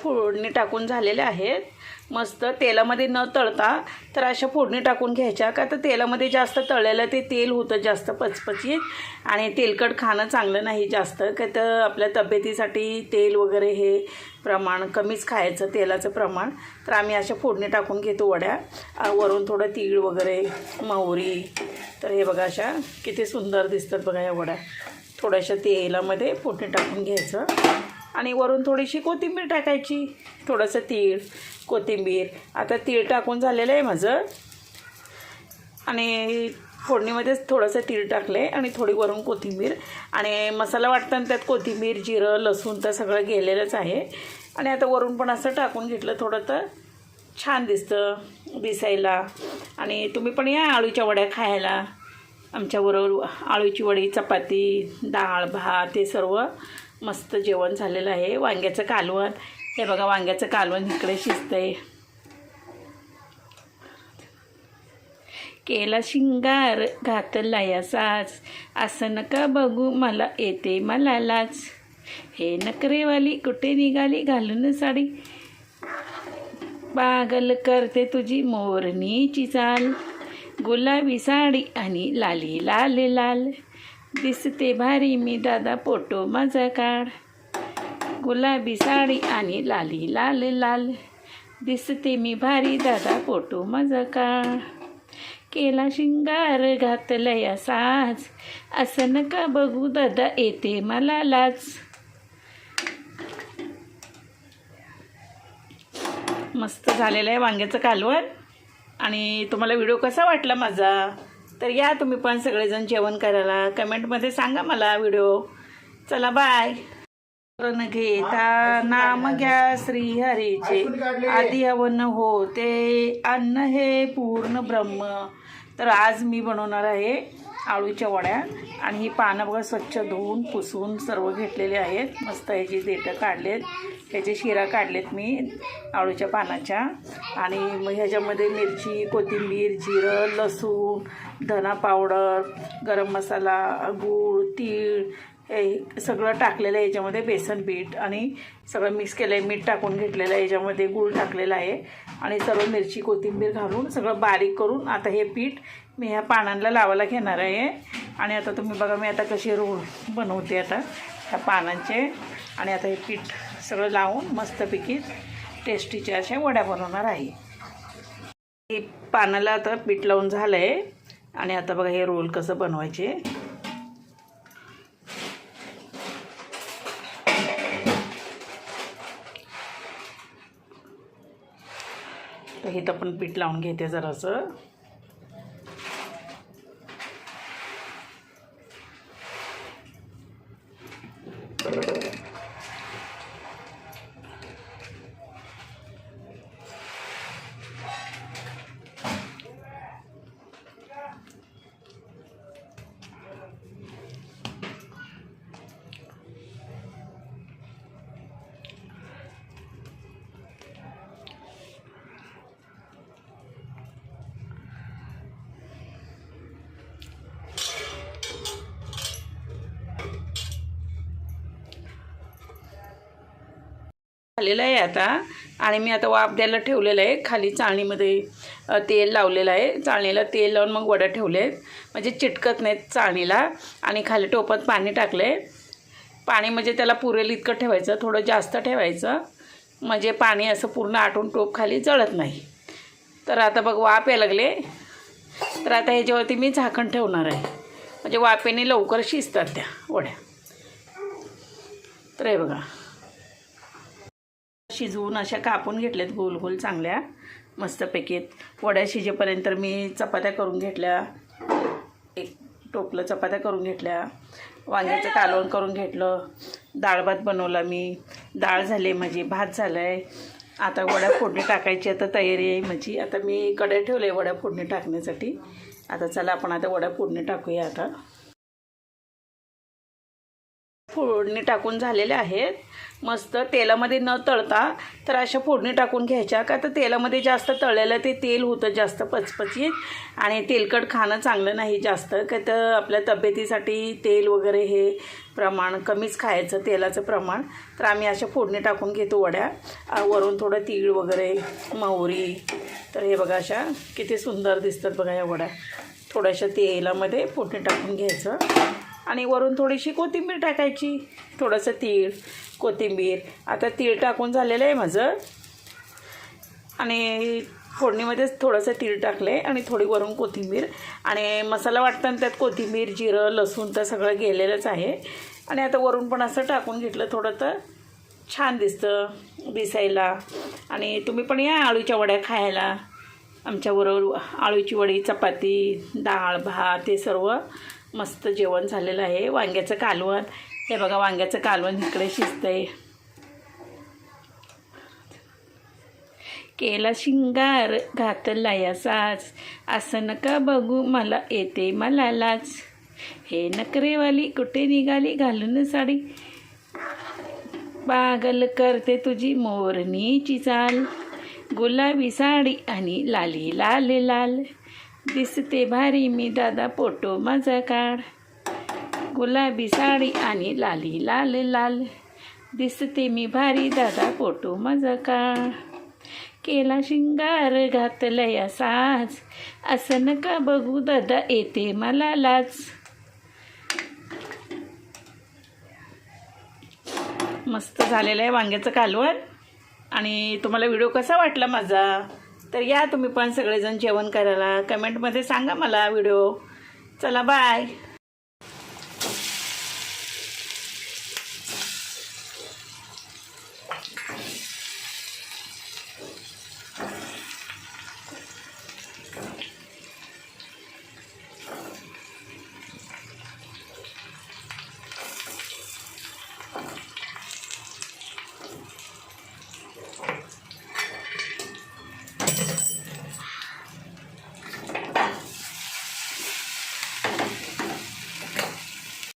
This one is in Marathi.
फोडणी टाकून झालेले आहेत. मस्त तेलामध्ये न तळता तर अशा फोडणी टाकून घ्यायच्या, का तर तेलामध्ये जास्त तळलेलं ते तेल होतं जास्त पचपचीत आणि तेलकट खाणं चांगलं नाही जास्त, का तर आपल्या तब्येतीसाठी तेल वगैरे हे प्रमाण कमीच खायचं, तेलाचं प्रमाण. तर आम्ही अशा फोडणी टाकून घेतो वड्या, वरून थोडं तीळ वगैरे मोहरी. तर हे बघा अशा किती सुंदर दिसतात बघा या वड्या. थोड्याशा तेलामध्ये फोडणी टाकून घ्यायचं आणि वरून थोडीशी कोथिंबीर टाकायची, थोडंसं तीळ कोथिंबीर. आता तीळ टाकून झालेलं आहे माझं आणि फोडणीमध्येच थोडंसं तीळ टाकले आणि थोडी वरून कोथिंबीर आणि मसाला वाटताना त्यात कोथिंबीर जिरं लसूण तर सगळं गेलेलंच आहे. आणि आता वरून पण असं टाकून घेतलं थोडं, तर छान दिसतं दिसायला. आणि तुम्ही पण या आळूच्या वड्या खायला आमच्याबरोबर. आळूची वडी चपाती डाळ भात हे सर्व मस्त जेवण झालेलं आहे. वांग्याचं कालवण, हे बघा वांग्याचं कालवण इकडे शिजतंय. केला शिंगार घातला या साज, असं नका बघू मला येते मला लाज. हे नखरेवाली कुठे निघाली घालून साडी, पागल करते तुझी मोरणीची चाल. गुलाबी साडी आणि लाली लाल लाल, दिसते भारी मी दादा फोटो माझा काढ. गुलाबी साडी आणि लाली लाल लाल, दिसते मी भारी दादा फोटो माझा काढ. केला शिंगार घातलया साज, असं नका बघू दादा येते मला लाज. मस्त झालेलं आहे वांग्याचं कालवण. आणि तुम्हाला व्हिडिओ कसा वाटला माझा, तर या तुम्ही पण सगळेजण जेवण करायला. कमेंटमध्ये सांगा मला व्हिडिओ. चला बाय. न घेता नाम घ्या श्रीहरीचे, आधी हवन होते अन्न हे पूर्ण ब्रह्म. तर आज मी बनवणार आहे आळूच्या वड्या. आणि ही पानं बघा स्वच्छ धुवून पुसून सर्व घेतलेले आहेत. मस्त ह्याची देठं काढलेत, ह्याचे शिरा काढलेत मी आळूच्या पानाच्या. आणि मग ह्याच्यामध्ये मिरची कोथिंबीर जिरं लसूण धना पावडर गरम मसाला गूळ तीळ हे सगळं टाकलेलं आहे. याच्यामध्ये बेसन पीठ आणि सगळं मिक्स केलं आहे. मीठ टाकून घेतलेलं आहे, याच्यामध्ये गूळ टाकलेला आहे आणि सर्व मिरची कोथिंबीर घालून सगळं बारीक करून आता हे पीठ मी ह्या पानांना लावायला घेणार आहे. आणि आता तुम्ही बघा मी आता कशी रोल बनवते आता ह्या पानांचे. आणि आता हे पीठ सगळं लावून मस्तपैकी टेस्टीच्या अशा वड्या बनवणार आहे. हे पानाला आता पीठ लावून झालं आहे. आणि आता बघा हे रोल कसं बनवायचे. तर हे तर पण पीठ लावून घेते जरासं. झालेलं आहे आता. आणि मी आता वाफ द्यायला ठेवलेलं आहे. खाली चाळणीमध्ये तेल लावलेलं आहे. चाळणीला तेल लावून मग वड्या ठेवलेत म्हणजे चिटकत नाहीत चाळणीला. आणि खाली टोपात पाणी टाकले. पाणी म्हणजे त्याला पुरेल इतकं ठेवायचं, थोडं जास्त ठेवायचं म्हणजे पाणी असं पूर्ण आटून टोप खाली जळत नाही. तर आता बघ वाफ यायला लागले. तर आता ह्याच्यावरती मी झाकण ठेवणार आहे म्हणजे वाफेने लवकर शिजतात त्या वड्या. तर हे बघा शिजवून अशा कापून घेतल्यात गोल गोल चांगल्या मस्तपैकी. वड्या शिजेपर्यंत मी चपात्या करून घेतल्या, एक टोपलं चपात्या करून घेतल्या. वांग्याचं कालवण करून घेतलं. डाळ भात बनवला मी. डाळ झाली माझी, भात झाला आहे. आता वड्या फोडणी टाकायची आता तयारी आहे माझी. आता मी कढई ठेवले वड्या फोडणी टाकण्यासाठी. आता चला आपण आता वड्या फोडणी टाकूया. आता फोडणी टाकून झालेल्या आहेत. मस्त तेलामध्ये न तळता तर अशा फोडणी टाकून घ्यायच्या, का तर तेलामध्ये जास्त तळलेलं ते तेल होतं जास्त पचपचीत, आणि तेलकट खाणं चांगलं नाही जास्त, का तर आपल्या तब्येतीसाठी तेल वगैरे हे प्रमाण कमीच खायचं, तेलाचं प्रमाण. तर आम्ही अशा फोडणी टाकून घेतो वड्या, वरून थोडं तीळ वगैरे, मोहरी. तर हे बघा अशा किती सुंदर दिसतात बघा या वड्या. थोड्याशा तेलामध्ये फोडणी टाकून घ्यायचं आणि वरून थोडीशी कोथिंबीर टाकायची, थोडंसं तीळ, कोथिंबीर. आता तीळ टाकून झालेलं आहे माझं, आणि फोडणीमध्येच थोडंसं तीळ टाकले आणि थोडी वरून कोथिंबीर, आणि मसाला वाटताना त्यात कोथिंबीर, जिरं, लसूण तर सगळं गेलेलंच आहे. आणि आता वरून पण असं टाकून घेतलं थोडं, तर छान दिसतं दिसायला. आणि तुम्ही पण या आळूच्या वड्या खायला. आमच्याबरोबर आळूची वडी, चपाती, डाळ, भात हे सर्व मस्त जेवण झालेलं आहे. वांग्याचं कालवण, हे बघा वांग्याचं कालवण इकडे शिजतंय. केला शिंगार घातला या साज, असं नका बघू मला येते मला लाज. हे नखरेवाली कुठे निघाली घालून साडी, पागल करते तुझी मोरणीची चाल. गुलाबी साडी आणि लाली लाल लाल, दिसते भारी मी दादा फोटो माझा काढ. गुलाबी साडी आणि लाली लाल लाल, दिसते मी भारी दादा फोटो माझा काढ. केला शिंगार घातला या साज, असं नका बघू दादा येते मला लाज. मस्त झालेलं आहे वांग्याचं कालवण. आणि तुम्हाला व्हिडिओ कसा वाटला माझा, तर या तुम्ही पण सगळेजण जेवण करायला. कमेंटमध्ये सांगा मला व्हिडिओ. चला बाय.